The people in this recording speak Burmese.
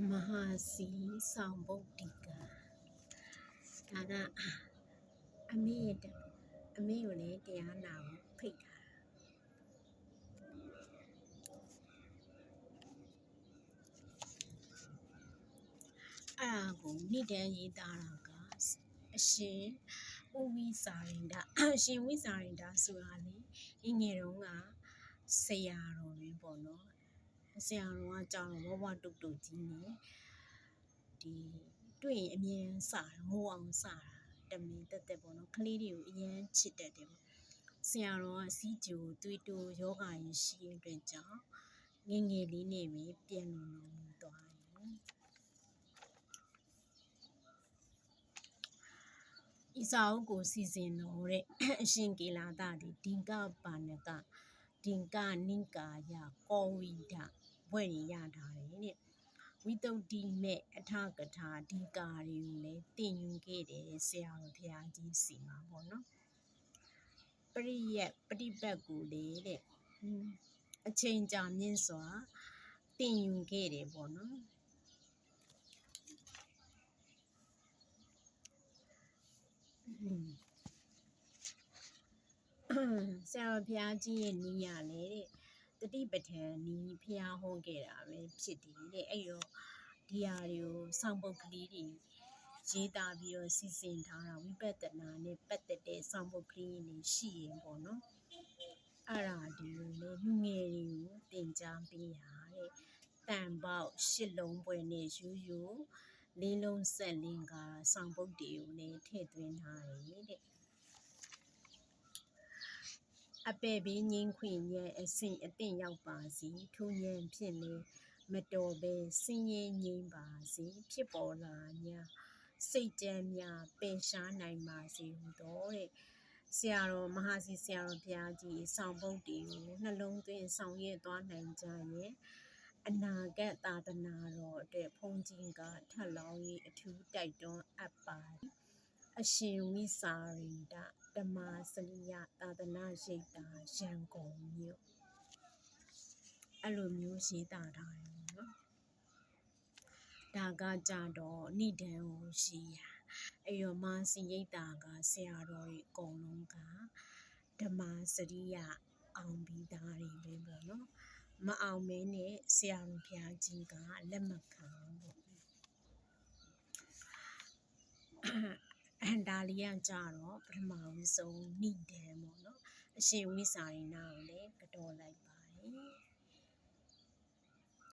မဟာစီဆောင်ဗုဒ္ဓိကဒါကအမေရဲ့အမေကိုလည်းတရားနာကိုဖိတ်ထားအဲ့ဒါကိုနေ့တန်းရေးသားတာကအရှင်ဥဝိစာရင်ဒအရှင်ဝိစာရင်ဒဆိုတာလေငယ်တုန်းကဆရာတော်ပဲပေါ့နော်ဆရာတော်ကကြောင်းဝတုတ်တုတ်ကြီးနဲ့ဒီတွေ့ရင်အမြင်စငိုအောင်စတာတမင်တက်တက်ပေါ့နော်ကလေးတွေကိုအရန်ချစ်တတ်တယ်ပေါ့ဆရာတော်ကစီးကြိုသွေးတိုးယောဂရည်ရှိတဲ့အတွက်ကြောင့်ငယ်လေးနဲ့ပဲပြန်လုံတော်မူသွားတယ်ဣဇာဥကိုစီစဉ်တော်တဲ့အရှင်ကေလာသဒီဒင်္ဂပါဏကဒင်္ဂနိကာယကောဝိဒဘွဲ့ရရထားတယ်တဲ့ဝိတုဒ္ဓိမဲ့အထကထာဒီကာတွေကိုလည်းသင်ယူခဲ့တယ်ဆရာတော်ဘုရားကြီးစီမှာပေါ့နော်ပရိယတ်ပฏิပတ်ကိုလေတဲ့အချိန်ကြာမြင့်စွာသင်ယူခဲ့တယ်ပေါ့နော်ဆရာတော်ဘုရားကြီးရဲ့နီးရလေတဲ့တတိပဋ္ဌာန်နီးဘုရားဟောခဲ့တာပဲဖြစ်တယ်တဲ့အဲ့တော့ဒီဟာတွေကိုစောင့်ပုဒ်ကလေးတွေရေးသားပြီးတော့စီစဉ်ထားတာဝိပဿနာနဲ့ပတ်သက်တဲ့စောင့်ပုဒ်ကလေးတွေရှိရင်ပေါ့နော်အဲ့ဒါဒီလိုလေလူငယ်တွေကိုသင်ကြားပေးရတဲ့တန်ပေါက်ရှစ်လုံးပွဲနဲ့ရိုးလေးလုံးဆက်လင်းကစောင့်ပုဒ်တွေကိုလည်းထည့်သွင်းထားတယ်တဲ့အပေဘေးငင်းခွင့်ရဲ့အစဉ်အသင့်ရောက်ပါစီထိုဉဏ်ဖြင့်လေမတော်ပဲဆင်းရဲငြိမ်းပါစေဖြစ်ပေါ်လာညာစိတ်ကြမ်းများပယ်ရှားနိုင်ပါစေဟူသောတဲ့ဆရာတော်မဟာစီဆရာတော်ဘုရားကြီးဆောင်ပုဒ်တွေကိုနှလုံးသွင်းဆောင်ရွက်သွားနိုင်ကြရဲ့အနာဂတ်သာသနာတော်အတွက်ဘုန်းကြီးကထပ်လောင်းရေးအထူးတိုက်တွန်းအပ်ပါအရှင်ဝိစာရိဒဓမ္မစရိယသာသနာရိပ်သာရန်ကုန်မြို့အဲ့လိုမျိုးရေးသားထားတယ်နော်ဒါကကြတော့ဏိဒံကိုရှိရအဲ့ရောမာစီရိပ်သာကဆရာတော်ကြီးအကုန်လုံးကဓမ္မစရိယအောင်ပြီးသားတွေပဲပေါ့နော်မအောင်မဲနဲ့ဆရာတော်ဘုရားကြီးကလက်မခံဘူးဒါလေးကကြတော့ပထမဆုံးဏိဒံပေါ့နော်အရှင်ဝိစာရိဏကိုလည်းကတော်လိုက်ပါတယ်